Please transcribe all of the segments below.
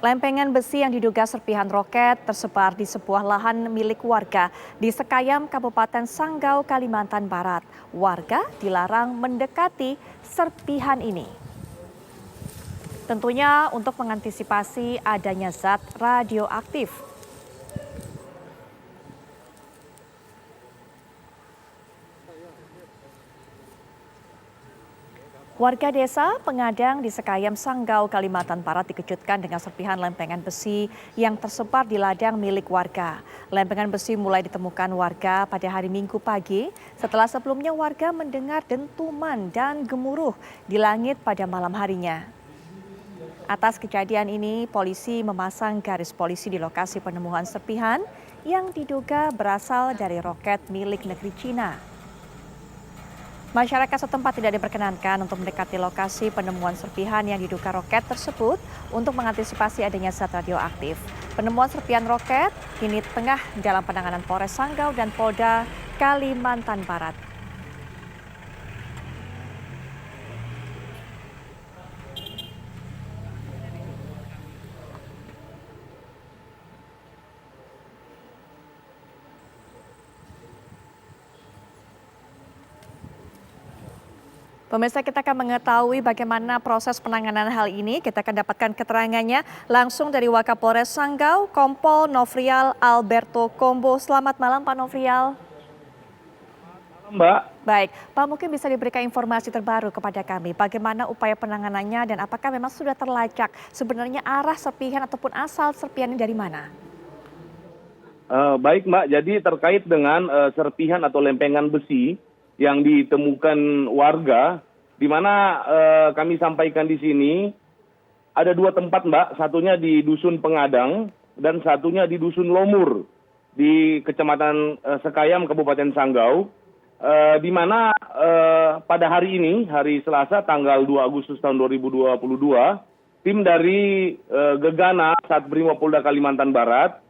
Lempengan besi yang diduga serpihan roket tersebar di sebuah lahan milik warga di Sekayam, Kabupaten Sanggau, Kalimantan Barat. Warga dilarang mendekati serpihan ini. Tentunya untuk mengantisipasi adanya zat radioaktif. Warga desa Pengadang di Sekayam, Sanggau, Kalimantan Barat dikejutkan dengan serpihan lempengan besi yang tersebar di ladang milik warga. Lempengan besi mulai ditemukan warga pada hari Minggu pagi setelah sebelumnya warga mendengar dentuman dan gemuruh di langit pada malam harinya. Atas kejadian ini, polisi memasang garis polisi di lokasi penemuan serpihan yang diduga berasal dari roket milik negeri Cina. Masyarakat setempat tidak diperkenankan untuk mendekati lokasi penemuan serpihan yang diduga roket tersebut untuk mengantisipasi adanya zat radioaktif. Penemuan serpihan roket kini tengah dalam penanganan Polres Sanggau dan Polda Kalimantan Barat. Pemirsa, kita akan mengetahui bagaimana proses penanganan hal ini. Kita akan dapatkan keterangannya langsung dari Wakapolres Sanggau, Kompol Nofrial Alberto Kombo. Selamat malam, Pak Nofrial. Malam, Mbak. Baik, Pak, mungkin bisa diberikan informasi terbaru kepada kami. Bagaimana upaya penanganannya dan apakah memang sudah terlacak sebenarnya arah serpihan ataupun asal serpihan dari mana? Baik, Mbak. Jadi terkait dengan serpihan atau lempengan besi yang ditemukan warga, di mana kami sampaikan di sini ada dua tempat, Mbak. Satunya di Dusun Pengadang dan satunya di Dusun Lomur di Kecamatan Sekayam, Kabupaten Sanggau, di mana pada hari ini, hari Selasa, tanggal 2 Agustus tahun 2022, tim dari Gegana Satbrimob Polda Kalimantan Barat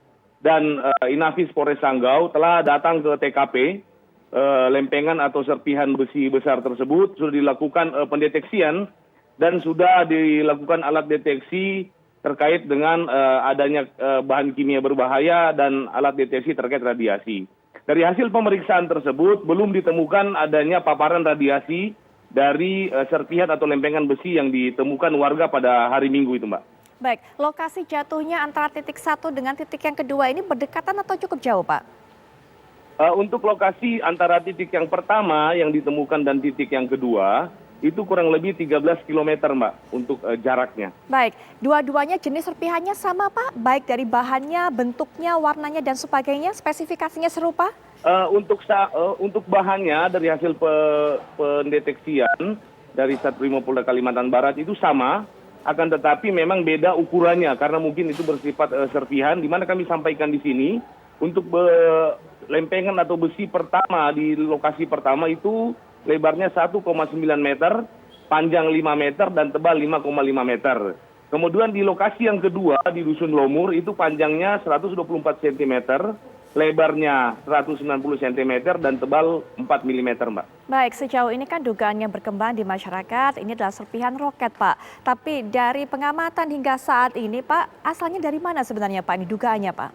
dan Inafis Polres Sanggau telah datang ke TKP. Lempengan atau serpihan besi besar tersebut sudah dilakukan pendeteksian dan sudah dilakukan alat deteksi terkait dengan adanya bahan kimia berbahaya dan alat deteksi terkait radiasi. Dari hasil pemeriksaan tersebut belum ditemukan adanya paparan radiasi dari serpihan atau lempengan besi yang ditemukan warga pada hari Minggu itu, Mbak. Baik, lokasi jatuhnya antara titik satu dengan titik yang kedua ini berdekatan atau cukup jauh, Pak? Untuk lokasi antara titik yang pertama yang ditemukan dan titik yang kedua, itu kurang lebih 13 km, Mbak, untuk jaraknya. Baik, dua-duanya jenis serpihannya sama, Pak? Baik dari bahannya, bentuknya, warnanya, dan sebagainya, spesifikasinya serupa? Untuk bahannya dari hasil pendeteksian dari Satbrimob Polda Kalimantan Barat itu sama, akan tetapi memang beda ukurannya karena mungkin itu bersifat serpihan, di mana kami sampaikan di sini untuk lempengan atau besi pertama di lokasi pertama itu lebarnya 1,9 meter, panjang 5 meter dan tebal 5,5 meter. Kemudian di lokasi yang kedua di Dusun Lomur itu panjangnya 124 cm, lebarnya 190 cm dan tebal 4 mm, Mbak. Baik, sejauh ini kan dugaan yang berkembang di masyarakat ini adalah serpihan roket, Pak. Tapi dari pengamatan hingga saat ini, Pak, asalnya dari mana sebenarnya, Pak, ini dugaannya, Pak?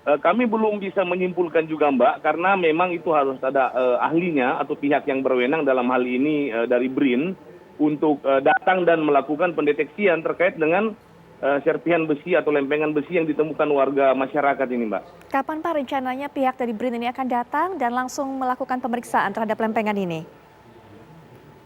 Kami belum bisa menyimpulkan juga, Mbak, karena memang itu harus ada ahlinya atau pihak yang berwenang dalam hal ini dari BRIN untuk datang dan melakukan pendeteksian terkait dengan serpihan besi atau lempengan besi yang ditemukan warga masyarakat ini, Mbak. Kapan, Pak, rencananya pihak dari BRIN ini akan datang dan langsung melakukan pemeriksaan terhadap lempengan ini?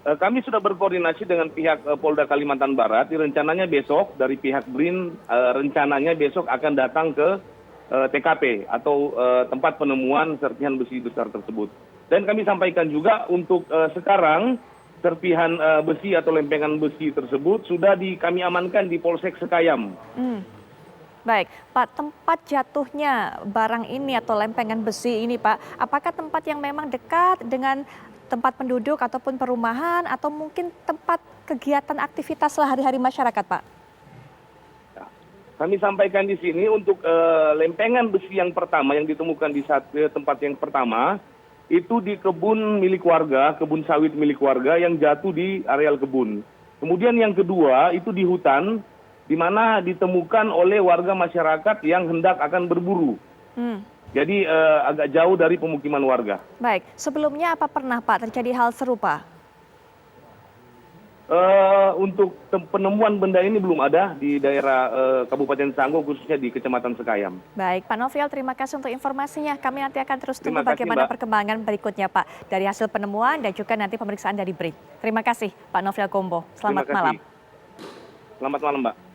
Kami sudah berkoordinasi dengan pihak Polda Kalimantan Barat. Rencananya besok dari pihak BRIN rencananya besok akan datang ke TKP atau tempat penemuan serpihan besi besar tersebut. Dan kami sampaikan juga untuk sekarang serpihan besi atau lempengan besi tersebut sudah kami amankan di Polsek Sekayam. Baik, Pak, tempat jatuhnya barang ini atau lempengan besi ini, Pak, apakah tempat yang memang dekat dengan tempat penduduk ataupun perumahan atau mungkin tempat kegiatan aktivitas sehari-hari masyarakat, Pak? Kami sampaikan di sini untuk lempengan besi yang pertama yang ditemukan di tempat yang pertama itu di kebun milik warga, kebun sawit milik warga yang jatuh di areal kebun. Kemudian yang kedua itu di hutan di mana ditemukan oleh warga masyarakat yang hendak akan berburu. Jadi agak jauh dari pemukiman warga. Baik, sebelumnya apa pernah Pak terjadi hal serupa? Untuk penemuan benda ini belum ada di daerah Kabupaten Sanggau, khususnya di Kecamatan Sekayam. Baik, Pak Noviel, terima kasih untuk informasinya. Kami nanti akan terus tunggu Terima kasih, bagaimana Mbak. perkembangan berikutnya Pak dari hasil penemuan dan juga nanti pemeriksaan dari BRIN. Terima kasih Pak Noviel Kombo. Selamat Terima kasih. malam. Selamat malam, Mbak.